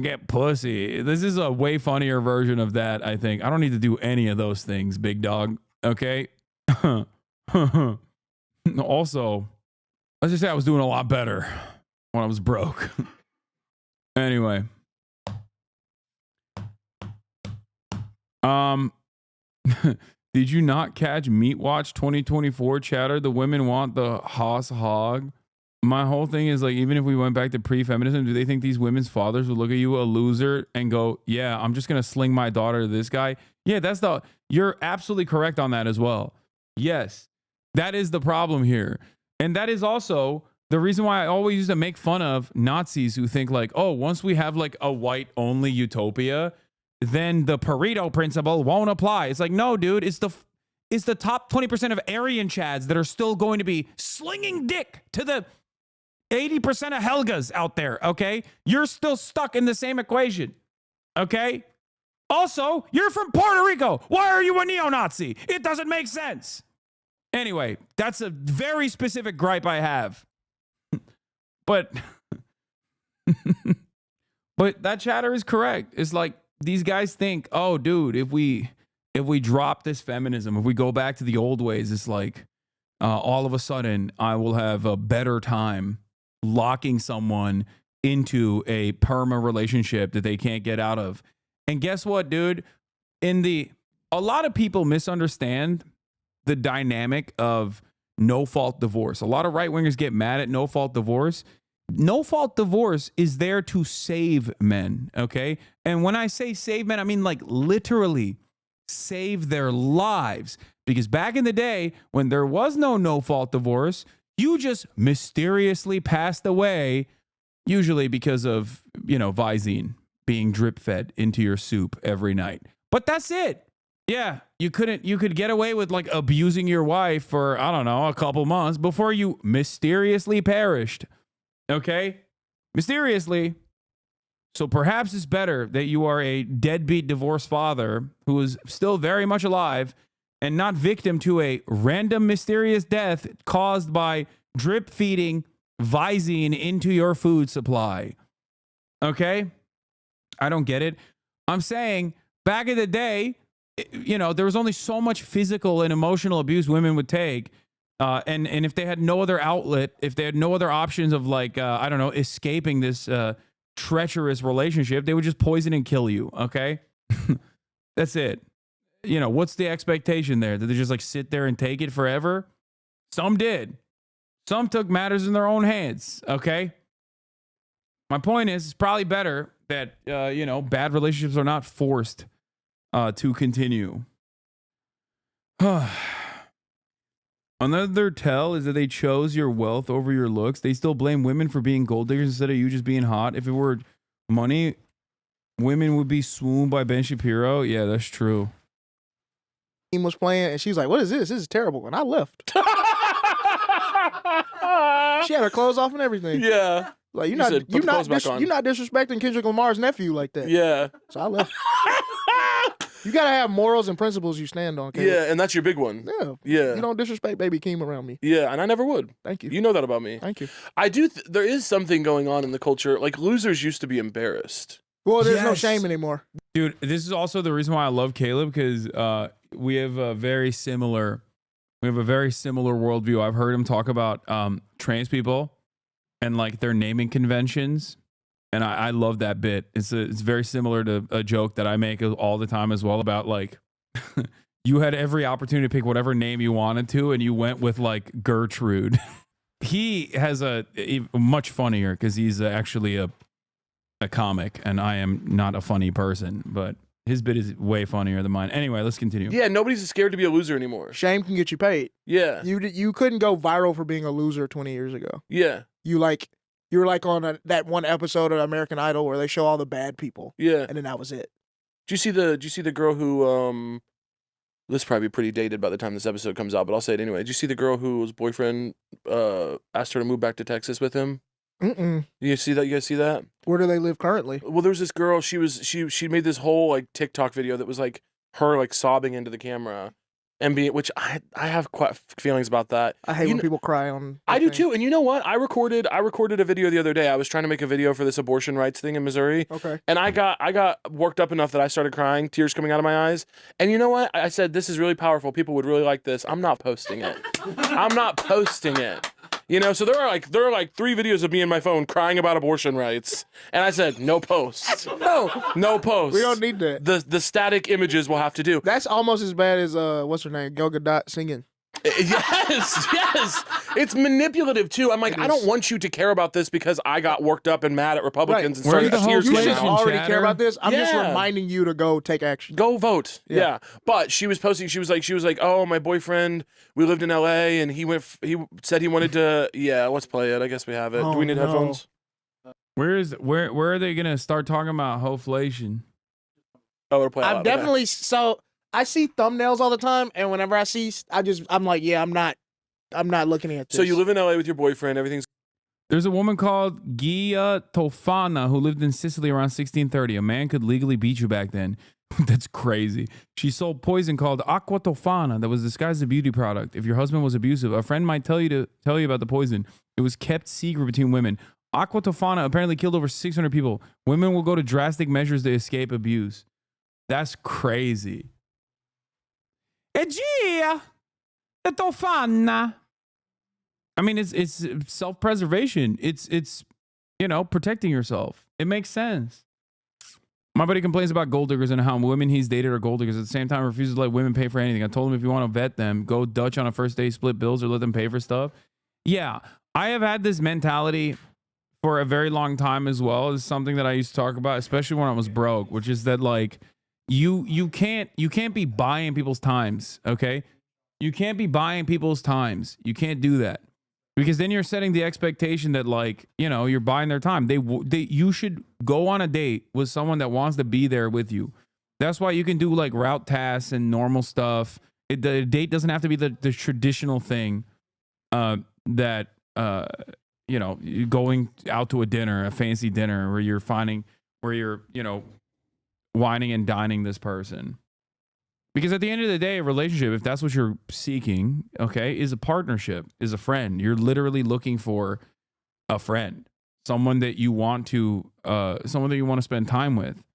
get pussy. This is a way funnier version of that, I think. I don't need to do any of those things, big dog. Okay? Also, let's just say I was doing a lot better when I was broke. Anyway. Did you not catch Meat Watch 2024 chatter? The women want the Haas hog. My whole thing is like, even if we went back to pre-feminism, do they think these women's fathers would look at you a loser and go, yeah, I'm just going to sling my daughter to this guy? Yeah, you're absolutely correct on that as well. Yes, that is the problem here. And that is also the reason why I always used to make fun of Nazis who think like, oh, once we have like a white only utopia, then the Pareto principle won't apply. It's like, no, dude, it's the top 20% of Aryan Chads that are still going to be slinging dick to the 80% of Helgas out there, okay? You're still stuck in the same equation, okay? Also, you're from Puerto Rico. Why are you a neo-Nazi? It doesn't make sense. Anyway, that's a very specific gripe I have. But that chatter is correct. It's like these guys think, oh, dude, if we drop this feminism, if we go back to the old ways, it's like all of a sudden I will have a better time locking someone into a perma relationship that they can't get out of. And guess what, dude? A lot of people misunderstand the dynamic of no-fault divorce. A lot of right-wingers get mad at no-fault divorce. No-fault divorce is there to save men, okay? And when I say save men, I mean like literally save their lives. Because back in the day, when there was no-fault divorce, you just mysteriously passed away, usually because of, Visine being drip-fed into your soup every night. But that's it. Yeah, you could get away with like abusing your wife for, I don't know, a couple months before you mysteriously perished. Okay? Mysteriously. So perhaps it's better that you are a deadbeat divorced father who is still very much alive and not victim to a random mysterious death caused by drip feeding Visine into your food supply. Okay? I don't get it. I'm saying back in the day, there was only so much physical and emotional abuse women would take. And if they had no other outlet, if they had no other options of like, I don't know, escaping this treacherous relationship, they would just poison and kill you. Okay. That's it. What's the expectation there? Did they just like sit there and take it forever? Some did. Some took matters in their own hands. Okay. My point is, it's probably better that, bad relationships are not forced to continue. Another tell is that they chose your wealth over your looks. They still blame women for being gold diggers instead of you just being hot. If it were money, women would be swooned by Ben Shapiro. Yeah, that's true. He was playing, and she's like, "What is this? This is terrible." And I left. She had her clothes off and everything. Yeah. Like you're You said, "Put the not clothes back on." you're not disrespecting Kendrick Lamar's nephew like that. Yeah. So I left. You gotta have morals and principles you stand on. Caleb. Yeah, and that's your big one. Yeah. Yeah. You don't disrespect Baby Keem around me. Yeah, and I never would. Thank you. You know that about me. Thank you. I do. There is something going on in the culture. Like losers used to be embarrassed. Well, there's no shame anymore. Dude, this is also the reason why I love Caleb, because we have a very similar worldview. I've heard him talk about trans people and like their naming conventions, and I love that bit. It's very similar to a joke that I make all the time as well about like you had every opportunity to pick whatever name you wanted to, and you went with like Gertrude. He has a much funnier because he's actually a comic, and I am not a funny person, but his bit is way funnier than mine. Anyway, let's continue. Yeah, nobody's scared to be a loser anymore. Shame can get you paid. Yeah. You couldn't go viral for being a loser 20 years ago. Yeah. You were like on that one episode of American Idol where they show all the bad people. Yeah. And then that was it. Did you see the girl who this is probably pretty dated by the time this episode comes out, but I'll say it anyway. Did you see the girl whose boyfriend asked her to move back to Texas with him? Mm-mm. You see that? You guys see that? Where do they live currently? Well, there was this girl. She made this whole like TikTok video that was like her like sobbing into the camera, and being, which I have quite feelings about that. I hate when people cry on. I do too. And you know what? I recorded a video the other day. I was trying to make a video for this abortion rights thing in Missouri. Okay. And I got worked up enough that I started crying, tears coming out of my eyes. And you know what? I said, this is really powerful. People would really like this. I'm not posting it. I'm not posting it. You know, so there are like 3 videos of me in my phone crying about abortion rights, and I said no posts. No posts. We don't need that. The static images will have to do. That's almost as bad as what's her name, Gal Gadot singing. Yes. It's manipulative too. I'm like, I don't want you to care about this because I got worked up and mad at Republicans and started tears. You should already care about this. I'm just Yeah. reminding you to go take action. Go vote. Yeah. But she was posting, she was like, oh, my boyfriend, we lived in LA and he said he wanted to, yeah, let's play it. I guess we have it. Do we need headphones? Where are they gonna start talking about Hoeflation? Oh, it'll play. I've definitely I see thumbnails all the time, and whenever I see, I'm like, yeah, I'm not looking at this. So you live in LA with your boyfriend, everything's. There's a woman called Gia Tofana who lived in Sicily around 1630. A man could legally beat you back then. That's crazy. She sold poison called Aqua Tofana that was disguised as a beauty product. If your husband was abusive, a friend might tell you about the poison. It was kept secret between women. Aqua Tofana apparently killed over 600 people. Women will go to drastic measures to escape abuse. That's crazy. Gia Tofana. I mean, it's self-preservation. It's protecting yourself. It makes sense. My buddy complains about gold diggers and how women he's dated are gold diggers. At the same time, refuses to let women pay for anything. I told him if you want to vet them, go Dutch on a first date, split bills, or let them pay for stuff. Yeah, I have had this mentality for a very long time as well. It's something that I used to talk about, especially when I was broke, which is that like you can't be buying people's times, okay? You can't be buying people's times. You can't do that. Because then you're setting the expectation that like, you're buying their time. You should go on a date with someone that wants to be there with you. That's why you can do like route tasks and normal stuff. The date doesn't have to be the traditional thing that going out to a dinner, a fancy dinner where you're whining and dining this person. Because at the end of the day, a relationship, if that's what you're seeking, okay, is a partnership, is a friend. You're literally looking for a friend, someone that you want to spend time with.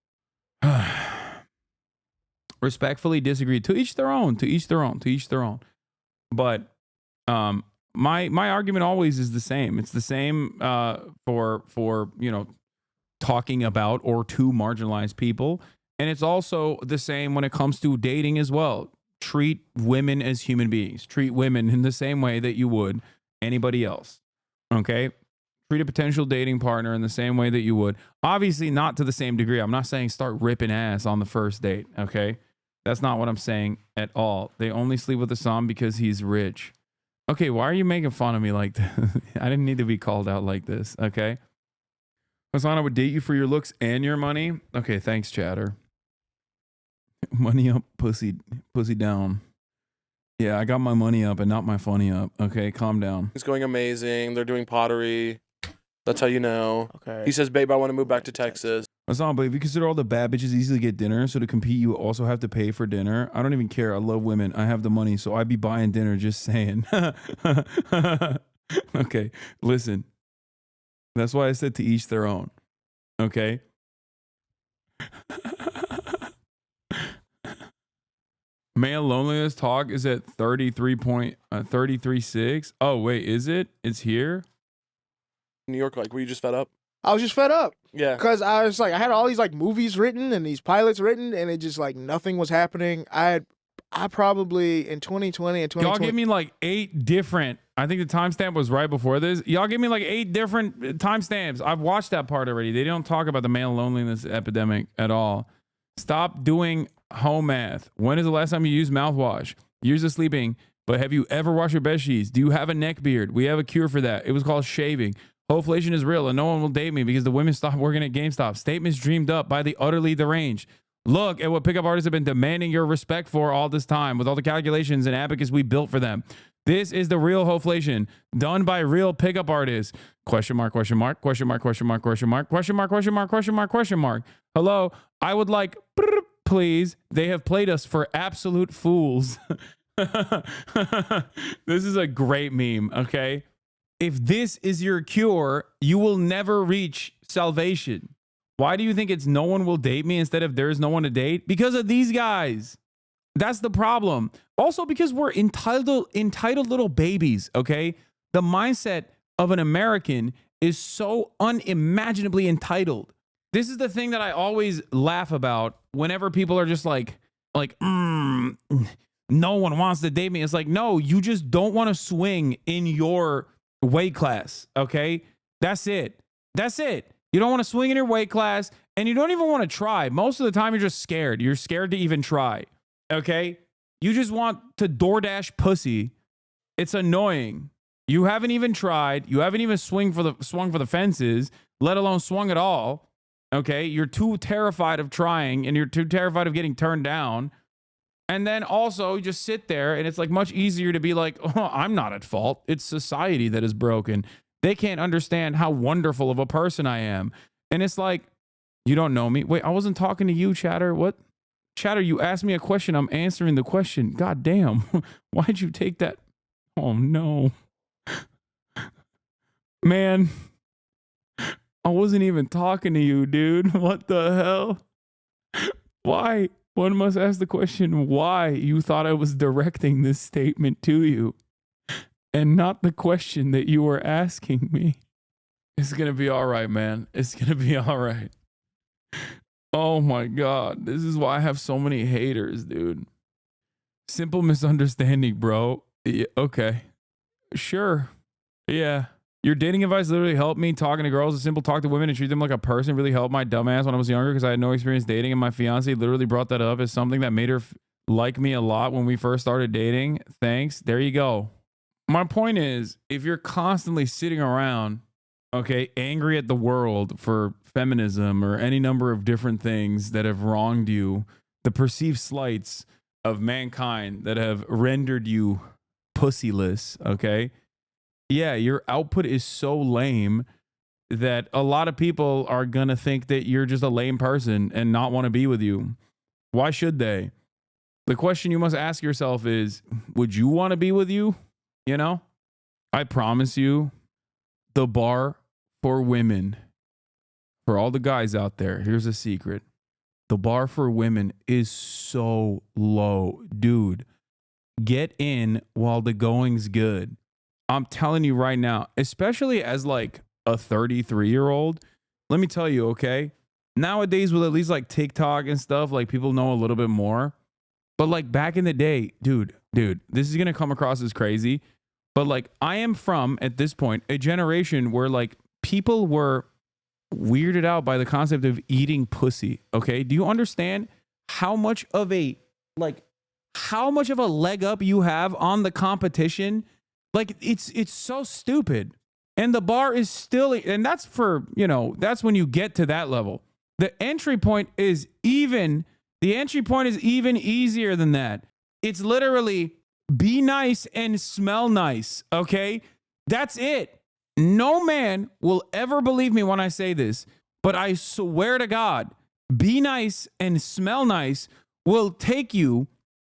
Respectfully disagree. To each their own. But my argument always is the same. It's the same for talking about or to marginalized people. And it's also the same when it comes to dating as well. Treat women as human beings. Treat women in the same way that you would anybody else. Okay? Treat a potential dating partner in the same way that you would. Obviously not to the same degree. I'm not saying start ripping ass on the first date. Okay? That's not what I'm saying at all. They only sleep with Hassan because he's rich. Okay, why are you making fun of me like this? I didn't need to be called out like this, okay? Hasan, I would date you for your looks and your money. Okay, thanks, chatter. Money up, pussy down. Yeah, I got my money up and not my funny up. Okay, calm down. It's going amazing. They're doing pottery. That's how you know. Okay. He says, babe, I want to move back to Texas. Hasan, but if you consider all the bad bitches easily get dinner, so to compete, you also have to pay for dinner. I don't even care. I love women. I have the money, so I be buying dinner, just saying. Okay, listen. That's why I said to each their own. Okay? Male loneliness talk is at 33.6. Oh, wait, is it? It's here? New York, like, were you just fed up? I was just fed up. Yeah. Because I was like, I had all these like movies written and these pilots written, and it just like nothing was happening. I probably in 2020 and 2020. Y'all give me like 8 different. I think the timestamp was right before this. Y'all give me like 8 different timestamps. I've watched that part already. They don't talk about the male loneliness epidemic at all. Stop doing home math. When is the last time you used mouthwash? Years of sleeping. But have you ever washed your bed sheets? Do you have a neck beard? We have a cure for that. It was called shaving. Hoeflation is real and no one will date me because the women stopped working at GameStop. Statements dreamed up by the utterly deranged. Look at what pickup artists have been demanding your respect for all this time with all the calculations and abacus we built for them. This is the real Hoeflation done by real pickup artists. Question mark, question mark, question mark, question mark, question mark, question mark, question mark, question mark, question mark. Hello, I would like, please. They have played us for absolute fools. This is a great meme, okay? If this is your cure, you will never reach salvation. Why do you think it's no one will date me instead of there's no one to date? Because of these guys. That's the problem. Also because we're entitled little babies, okay? The mindset of an American is so unimaginably entitled. This is the thing that I always laugh about whenever people are just like, no one wants to date me. It's like, no, you just don't want to swing in your weight class, okay? That's it. That's it. You don't want to swing in your weight class, and you don't even want to try. Most of the time, you're just scared. You're scared to even try, okay? You just want to DoorDash pussy. It's annoying. You haven't even tried. You haven't even swung for the fences, let alone swung at all, okay? You're too terrified of trying, and you're too terrified of getting turned down. And then also you just sit there and it's like much easier to be like, oh, I'm not at fault. It's society that is broken. They can't understand how wonderful of a person I am. And it's like, you don't know me. Wait, I wasn't talking to you, Chatter. What? Chatter, you asked me a question. I'm answering the question. God damn. Why'd you take that? Oh no. Man, I wasn't even talking to you, dude. What the hell? Why? One must ask the question why you thought I was directing this statement to you and not the question that you were asking me. It's going to be all right, man. It's going to be all right. Oh my God. This is why I have so many haters, dude. Simple misunderstanding, bro. Yeah, okay. Sure. Yeah. Your dating advice literally helped me. Talking to girls, a simple talk to women and treat them like a person really helped my dumbass when I was younger because I had no experience dating, and my fiance literally brought that up as something that made her like me a lot when we first started dating. Thanks. There you go. My point is, if you're constantly sitting around, okay, angry at the world for feminism or any number of different things that have wronged you, the perceived slights of mankind that have rendered you pussyless, okay? Yeah, your output is so lame that a lot of people are going to think that you're just a lame person and not want to be with you. Why should they? The question you must ask yourself is, would you want to be with you? You know, I promise you the bar for women, for all the guys out there, here's a secret. The bar for women is so low. Dude, get in while the going's good. I'm telling you right now, especially as like a 33-year-old, let me tell you, okay? Nowadays with at least like TikTok and stuff, like people know a little bit more. But like back in the day, dude, this is going to come across as crazy. But like I am from, at this point, a generation where like people were weirded out by the concept of eating pussy, okay? Do you understand how much of a leg up you have on the competition Like it's so stupid. And the bar is still, and that's for, you know, that's when you get to that level. The entry point is even easier than that. It's literally be nice and smell nice, okay? That's it. No man will ever believe me when I say this, but I swear to God, be nice and smell nice will take you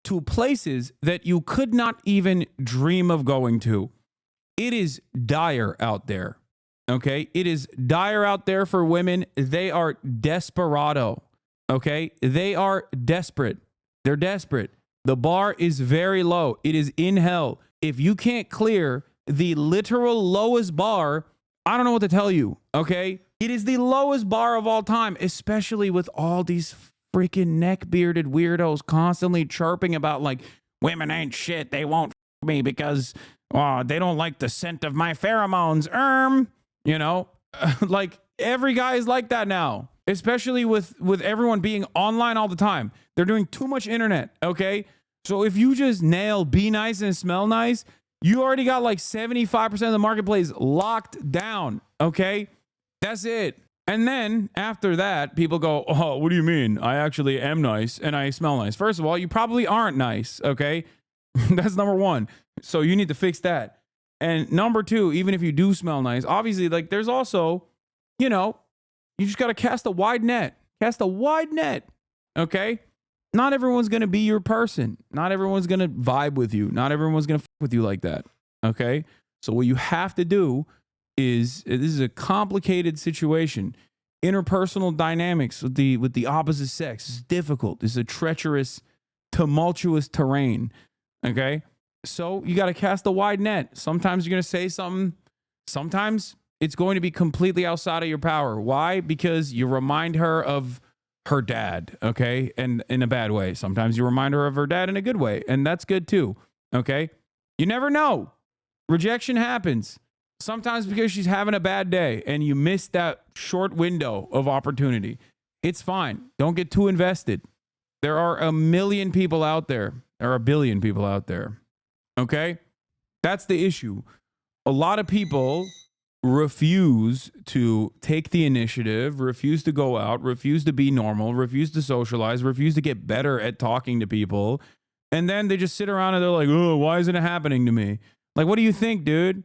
to places that you could not even dream of going to. It is dire out there, okay? It is dire out there for women. They are desperado, okay? They are desperate. They're desperate. The bar is very low. It is in hell. If you can't clear the literal lowest bar, I don't know what to tell you, okay? It is the lowest bar of all time, especially with all these freaking neck-bearded weirdos constantly chirping about, like, women ain't shit. They won't me because they don't like the scent of my pheromones. You know, like every guy is like that now, especially with everyone being online all the time. They're doing too much internet, okay? So if you just nail be nice and smell nice, you already got like 75% of the marketplace locked down, okay? That's it. And then after that, people go, oh, what do you mean? I actually am nice and I smell nice. First of all, you probably aren't nice, okay? That's number one. So you need to fix that. And number two, even if you do smell nice, obviously, like there's also, you know, you just got to cast a wide net. Cast a wide net, okay? Not everyone's going to be your person. Not everyone's going to vibe with you. Not everyone's going to fuck with you like that, okay? So what you have to do is, this is a complicated situation. Interpersonal dynamics with the opposite sex is difficult. It's a treacherous, tumultuous terrain, okay? So you got to cast a wide net. Sometimes you're going to say something. Sometimes it's going to be completely outside of your power. Why? Because you remind her of her dad, okay? And in a bad way. Sometimes you remind her of her dad in a good way. And that's good too, okay? You never know. Rejection happens. Sometimes because she's having a bad day and you missed that short window of opportunity. It's fine. Don't get too invested. There are a million people out there. There are a billion people out there. Okay? That's the issue. A lot of people refuse to take the initiative, refuse to go out, refuse to be normal, refuse to socialize, refuse to get better at talking to people. And then they just sit around and they're like, oh, why isn't it happening to me? Like, what do you think, dude?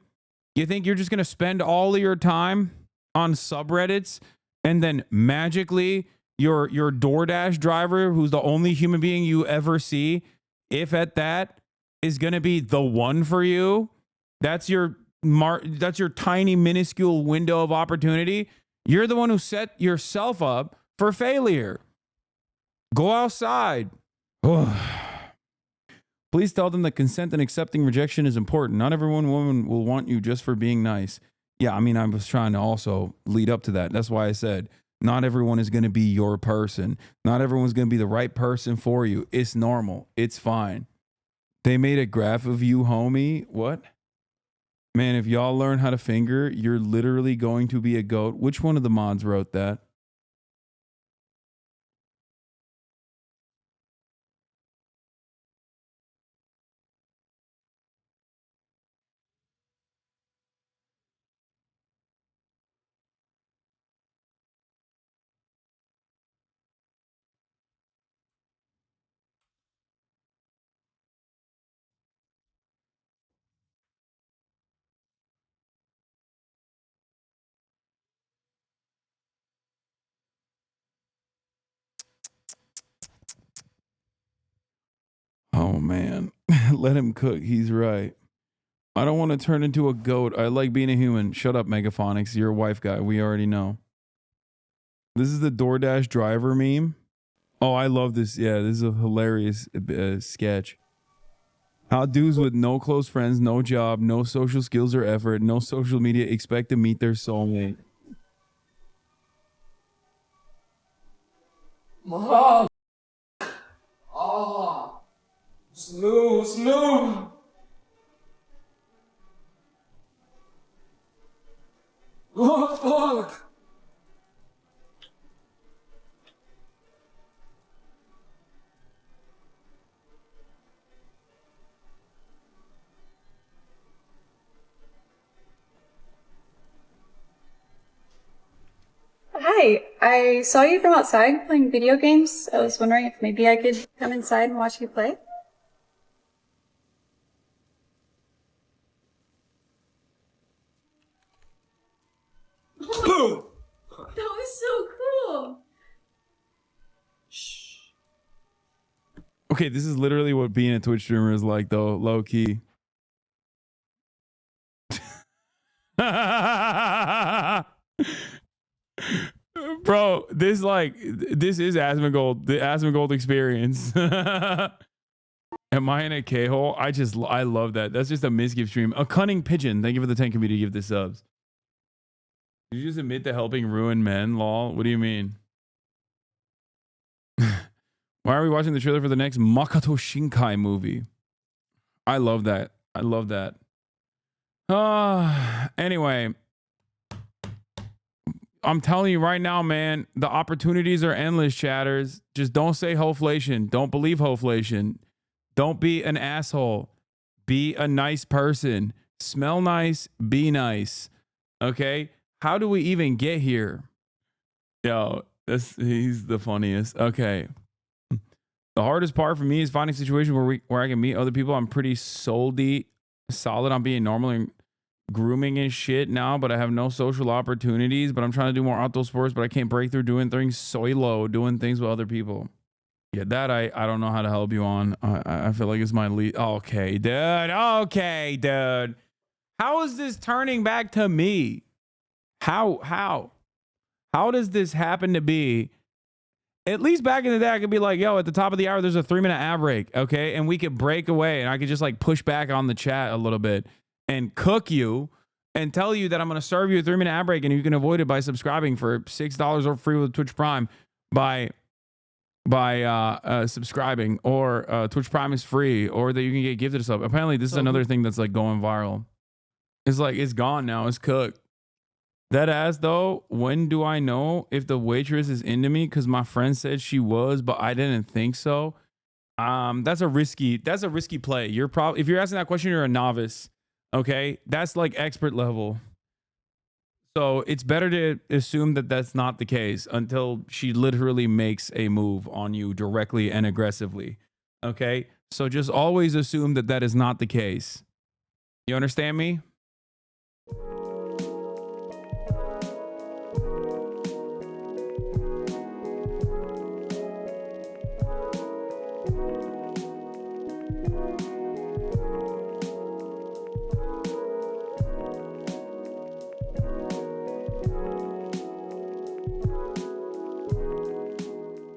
You think you're just going to spend all of your time on subreddits and then magically your DoorDash driver, who's the only human being you ever see, if at that, is going to be the one for you? That's your tiny minuscule window of opportunity. You're the one who set yourself up for failure. Go outside. Please tell them that consent and accepting rejection is important. Not every woman will want you just for being nice. Yeah, I mean, I was trying to also lead up to that. That's why I said not everyone is going to be your person. Not everyone's going to be the right person for you. It's normal. It's fine. They made a graph of you, homie. What? Man, if y'all learn how to finger, you're literally going to be a goat. Which one of the mods wrote that? Oh, man. Let him cook. He's right. I don't want to turn into a goat. I like being a human. Shut up, Megaphonics. You're a wife guy. We already know. This is the DoorDash driver meme. Oh, I love this. Yeah, this is a hilarious sketch. How dudes with no close friends, no job, no social skills or effort, no social media expect to meet their soulmate. Mom! Oh! Smooth! Oh, fuck! Hi, I saw you from outside playing video games. I was wondering if maybe I could come inside and watch you play. Boom! That was so cool. Okay, this is literally what being a Twitch streamer is like, though, low key. Bro, this is Asmongold, the Asmongold experience. Am I in a K-hole? I love that. That's just a misgive stream. A cunning pigeon. Thank you for the 10 community. Give the subs. Did you just admit to helping ruin men? Lol. What do you mean? Why are we watching the trailer for the next Makoto Shinkai movie? I love that. I love that. Anyway, I'm telling you right now, man, the opportunities are endless, chatters. Just don't say Hoeflation. Don't believe Hoeflation. Don't be an asshole. Be a nice person. Smell nice. Be nice. Okay? How do we even get here? Yo, he's the funniest. Okay. The hardest part for me is finding a situation where I can meet other people. I'm pretty solid on being normal and grooming and shit now, but I have no social opportunities. But I'm trying to do more outdoor sports, but I can't break through doing things solo, doing things with other people. Yeah, that I don't know how to help you on. I feel like it's my lead. Okay, dude. Okay, dude. How is this turning back to me? How does this happen to be? At least back in the day, I could be like, yo, at the top of the hour, there's a 3-minute ad break, okay? And we could break away and I could just like push back on the chat a little bit and cook you and tell you that I'm going to serve you a 3-minute ad break and you can avoid it by subscribing for $6 or free with Twitch Prime by subscribing, or Twitch Prime is free, or that you can get gifted a sub. Apparently, this is another thing that's like going viral. It's like, it's gone now. It's cooked. That ass though, when do I know if the waitress is into me? Because my friend said she was, but I didn't think so. That's a risky play. You're probably, if you're asking that question, you're a novice. Okay, that's like expert level. So it's better to assume that that's not the case until she literally makes a move on you directly and aggressively. Okay, so just always assume that that is not the case. You understand me?